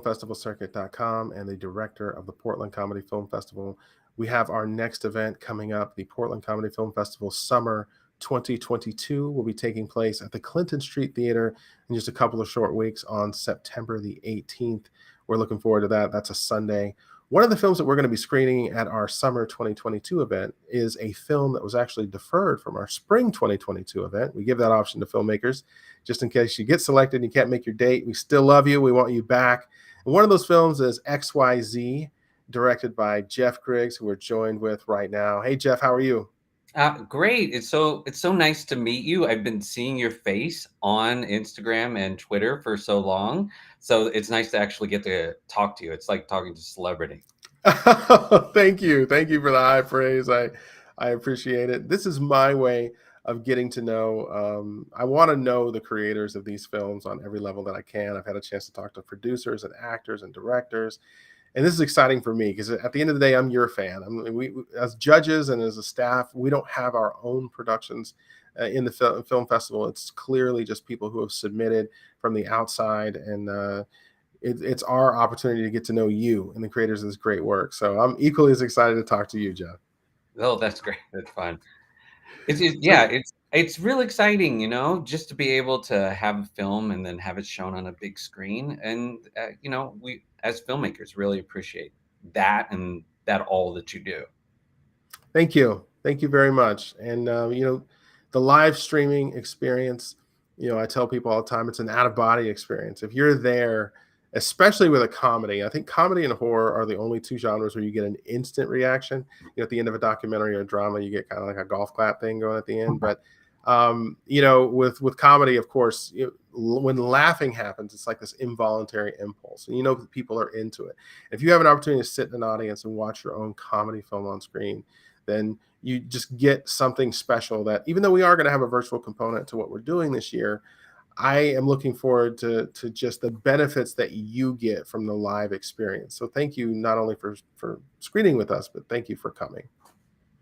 festivalcircuit.com and the director of the Portland Comedy Film Festival. We have our next event coming up. The Portland Comedy Film Festival Summer 2022 will be taking place at the Clinton Street Theater in just a couple of short weeks on September the 18th. We're looking forward to that. That's a Sunday. One of the films that we're going to be screening at our summer 2022 event is a film that was actually deferred from our spring 2022 event. We give that option to filmmakers just in case you get selected and you can't make your date. We still love you. We want you back. And one of those films is XYZ, directed by Jeff Griggs, who we're joined with right now. Hey, Jeff, how are you? Great. It's so nice to meet you. I've been seeing your face on Instagram and Twitter for so long. So it's nice to actually get to talk to you. It's like talking to a celebrity. Thank you. Thank you for the high praise. I appreciate it. This is my way of getting to know. I want to know the creators of these films on every level that I can. I've had a chance to talk to producers and actors and directors, and this is exciting for me because at the end of the day, I'm your fan. We, as judges and as a staff, we don't have our own productions in the film festival. It's clearly just people who have submitted from the outside, and it's our opportunity to get to know you and the creators of this great work. So I'm equally as excited to talk to you, Jeff. Oh, that's great. That's fun. Yeah, So it's real exciting, just to be able to have a film and then have it shown on a big screen. And we as filmmakers really appreciate that and that all that you do. thank you. Thank you very much. And, the live streaming experience, I tell people all the time, it's an out of body experience. If you're there, especially with a comedy, I think comedy and horror are the only two genres where you get an instant reaction. At the end of a documentary or a drama, you get kind of like a golf clap thing going at the end. But, with comedy, of course, when laughing happens, it's like this involuntary impulse. And that people are into it. If you have an opportunity to sit in an audience and watch your own comedy film on screen, then you just get something special that, even though we are going to have a virtual component to what we're doing this year, I am looking forward to just the benefits that you get from the live experience. So thank you not only for screening with us, but thank you for coming.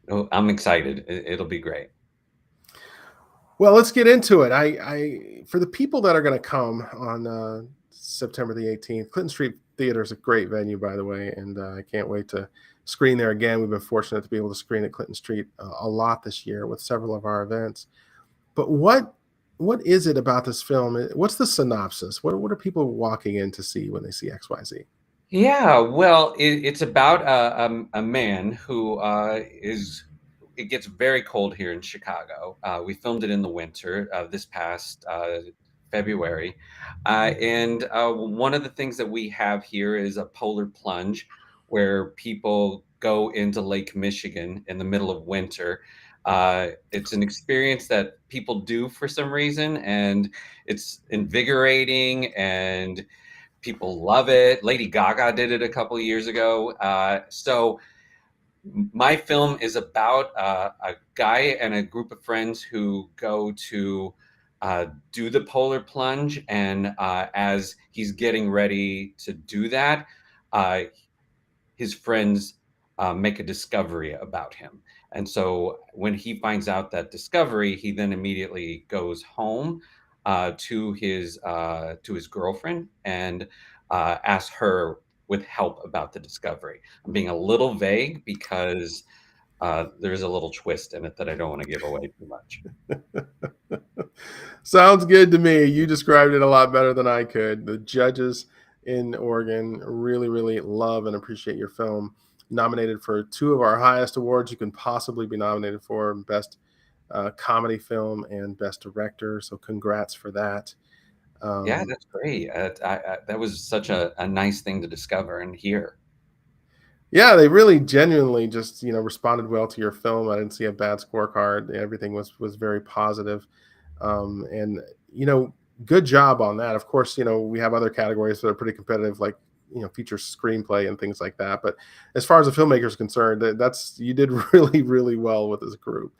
Oh, I'm excited. It'll be great. Well, let's get into it. I for the people that are going to come on September the 18th, Clinton Street Theater is a great venue, by the way, and I can't wait to screen there again. We've been fortunate to be able to screen at Clinton Street a lot this year with several of our events. But what is it about this film? What's the synopsis? What are people walking in to see when they see XYZ? Yeah, well, it's about a man who is. It gets very cold here in Chicago. We filmed it in the winter this past February. And one of the things that we have here is a polar plunge where people go into Lake Michigan in the middle of winter. It's an experience that people do for some reason, and it's invigorating and people love it. Lady Gaga did it a couple of years ago. So my film is about a guy and a group of friends who go to do the polar plunge, and as he's getting ready to do that, uh, his friends make a discovery about him. And so when he finds out that discovery, he then immediately goes home to his girlfriend and asks her with help about the discovery. I'm being a little vague because there's a little twist in it that I don't want to give away too much. Sounds good to me. You described it a lot better than I could. The judges in Oregon really, really love and appreciate your film. Nominated for two of our highest awards you can possibly be nominated for: Best Comedy Film and Best Director. So, congrats for that. Yeah, Um, that's great. That was such a nice thing to discover and hear. yeah, they really genuinely just responded well to your film. I didn't see a bad scorecard. Everything was very positive. And good job on that. Of course, we have other categories that are pretty competitive, like feature screenplay and things like that. But as far as the filmmaker is concerned, that's you did really, really well with this group.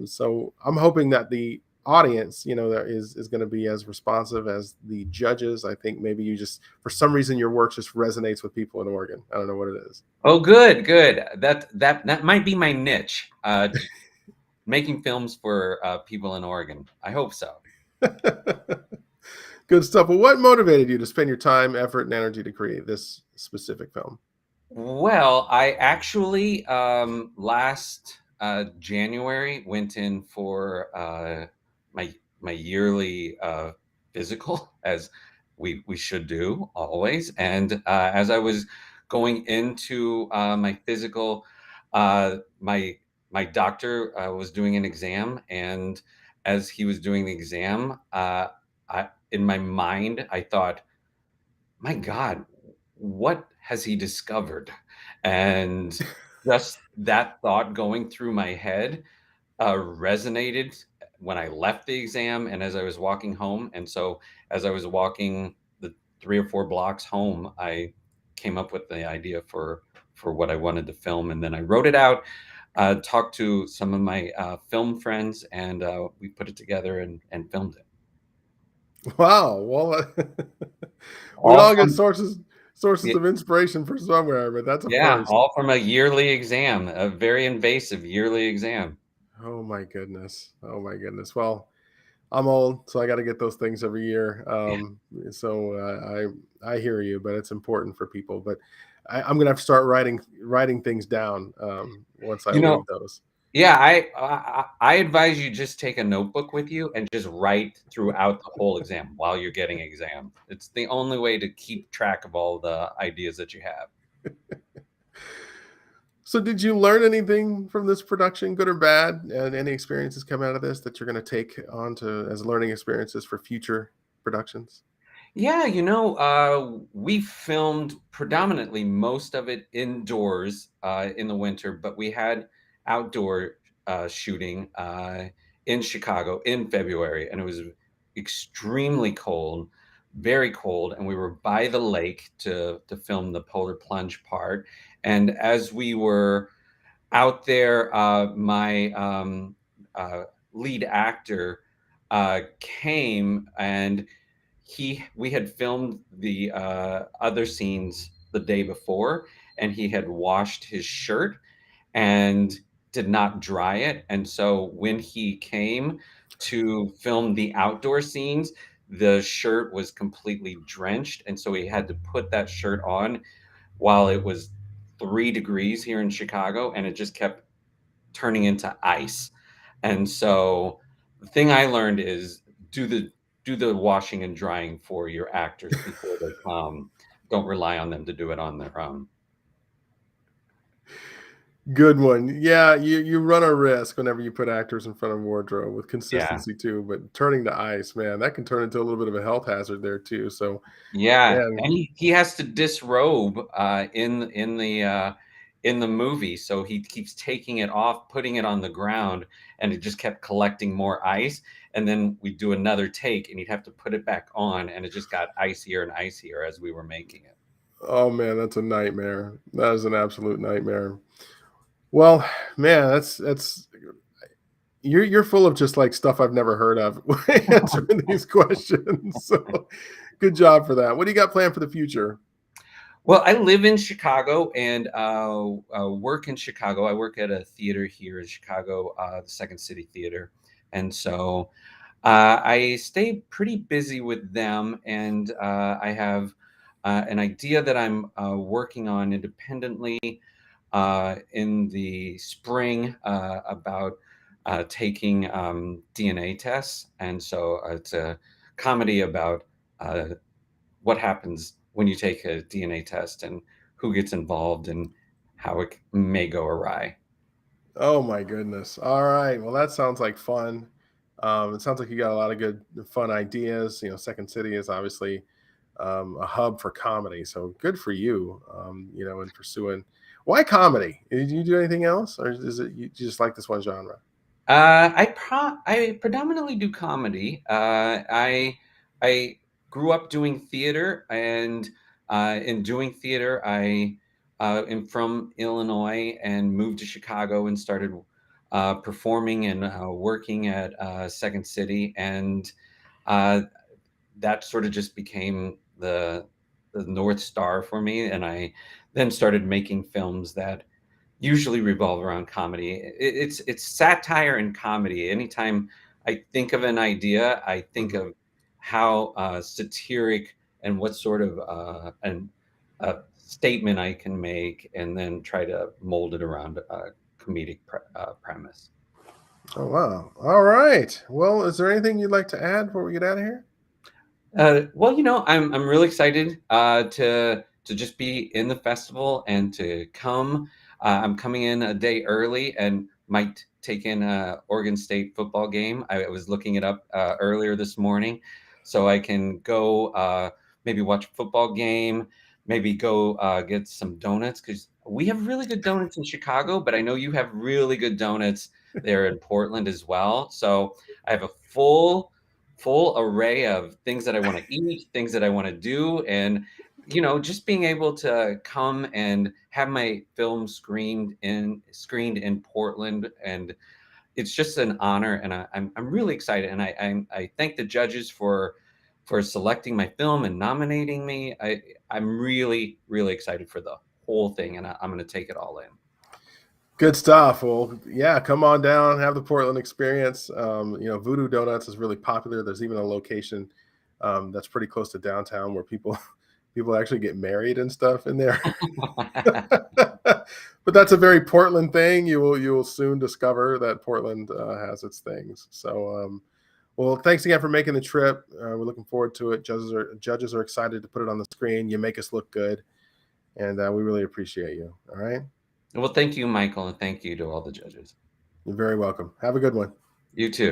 So I'm hoping that the audience, that is going to be as responsive as the judges. I think maybe you just, for some reason, your work just resonates with people in Oregon. I don't know what it is. Oh, good, good. That might be my niche. Making films for people in Oregon. I hope so. Good stuff. Well, what motivated you to spend your time, effort, and energy to create this specific film? Well, I actually last January went in for my yearly physical, as we should do always. And as I was going into my physical, my doctor was doing an exam, and as he was doing the exam, in my mind I thought, my God, what has he discovered? And just that thought going through my head resonated when I left the exam and as I was walking home. And so, as I was walking the 3 or 4 blocks home, I came up with the idea for what I wanted to film, and then I wrote it out. Talked to some of my film friends, and we put it together and filmed it. Wow. Well, we All all get from sources of inspiration for somewhere, but that's a Yeah, first. all from a yearly exam, a very invasive yearly exam. Oh my goodness. Oh my goodness. Well, I'm old, so I got to get those things every year. Yeah. So I hear you, but it's important for people. But I'm gonna have to start writing things down once I You know, leave those. yeah, I advise you just take a notebook with you and just write throughout the whole exam while you're getting exam. It's the only way to keep track of all the ideas that you have. So, did you learn anything from this production, good or bad? And any experiences come out of this that you're going to take on to as learning experiences for future productions? Yeah, we filmed predominantly most of it indoors in the winter, but we had outdoor shooting in Chicago in February, and it was extremely cold, very cold, and we were by the lake to film the polar plunge part. And as we were out there, my lead actor came and we had filmed the other scenes the day before, and he had washed his shirt and did not dry it. And so when he came to film the outdoor scenes, the shirt was completely drenched, and so he had to put that shirt on while it was 3 degrees here in Chicago, and it just kept turning into ice. And so the thing I learned is do the do the washing and drying for your actors before they come. Don't rely on them to do it on their own. Good one. Yeah, you run a risk whenever you put actors in front of wardrobe with Yeah. consistency too, but turning to ice, man, that can turn into a little bit of a health hazard there too. So, Yeah, man, and he has to disrobe in the movie, so he keeps taking it off, putting it on the ground, and it just kept collecting more ice. And then we do another take, and he'd have to put it back on, and it just got icier and icier as we were making it. oh man, that's a nightmare. That is an absolute nightmare. Well, man, that's you're full of just like stuff I've never heard of answering these questions. So good job for that. What do you got planned for the future? Well, I live in Chicago and work in Chicago. I work at a theater here in Chicago, the Second City Theater, and so I stay pretty busy with them. And I have an idea that I'm working on independently in the spring about taking DNA tests, and so it's a comedy about. What happens when you take a DNA test and who gets involved and how it may go awry. Oh my goodness. All right. Well, that sounds like fun. It sounds like you got a lot of good, fun ideas. Second City is obviously a hub for comedy. So good for you, in pursuing. Why comedy? Did you do anything else, or is it you just like this one genre? I predominantly do comedy. I grew up doing theater, and in doing theater, I am from Illinois and moved to Chicago and started performing and working at Second City, and uh, that sort of just became the North Star for me. And I then started making films that usually revolve around comedy. It's satire and comedy. Anytime I think of an idea, I think Mhm. of how satiric and what sort of a statement I can make, and then try to mold it around a comedic premise. Oh wow! All right. Well, is there anything you'd like to add before we get out of here? Well, I'm really excited to just be in the festival and to come. I'm coming in a day early and might take in a Oregon State football game. I was looking it up earlier this morning, so I can go maybe watch a football game, maybe go get some donuts because we have really good donuts in Chicago, but I know you have really good donuts there in Portland as well. So I have a full array of things that I want to eat, things that I want to do, and just being able to come and have my film screened in Portland, and it's just an honor, and I'm really excited, and I thank the judges for selecting my film and nominating me. I'm really excited for the whole thing, and I'm going to take it all in. Good stuff. Well, yeah, come on down, have the Portland experience. Voodoo Donuts is really popular. There's even a location that's pretty close to downtown where people actually get married and stuff in there. But that's a very Portland thing. You will soon discover that Portland has its things. So, well, thanks again for making the trip. We're looking forward to it. Judges are excited to put it on the screen. You make us look good, and we really appreciate you. All right, Well, thank you, Michael, and thank you to all the judges. you're very welcome. Have a good one. You too.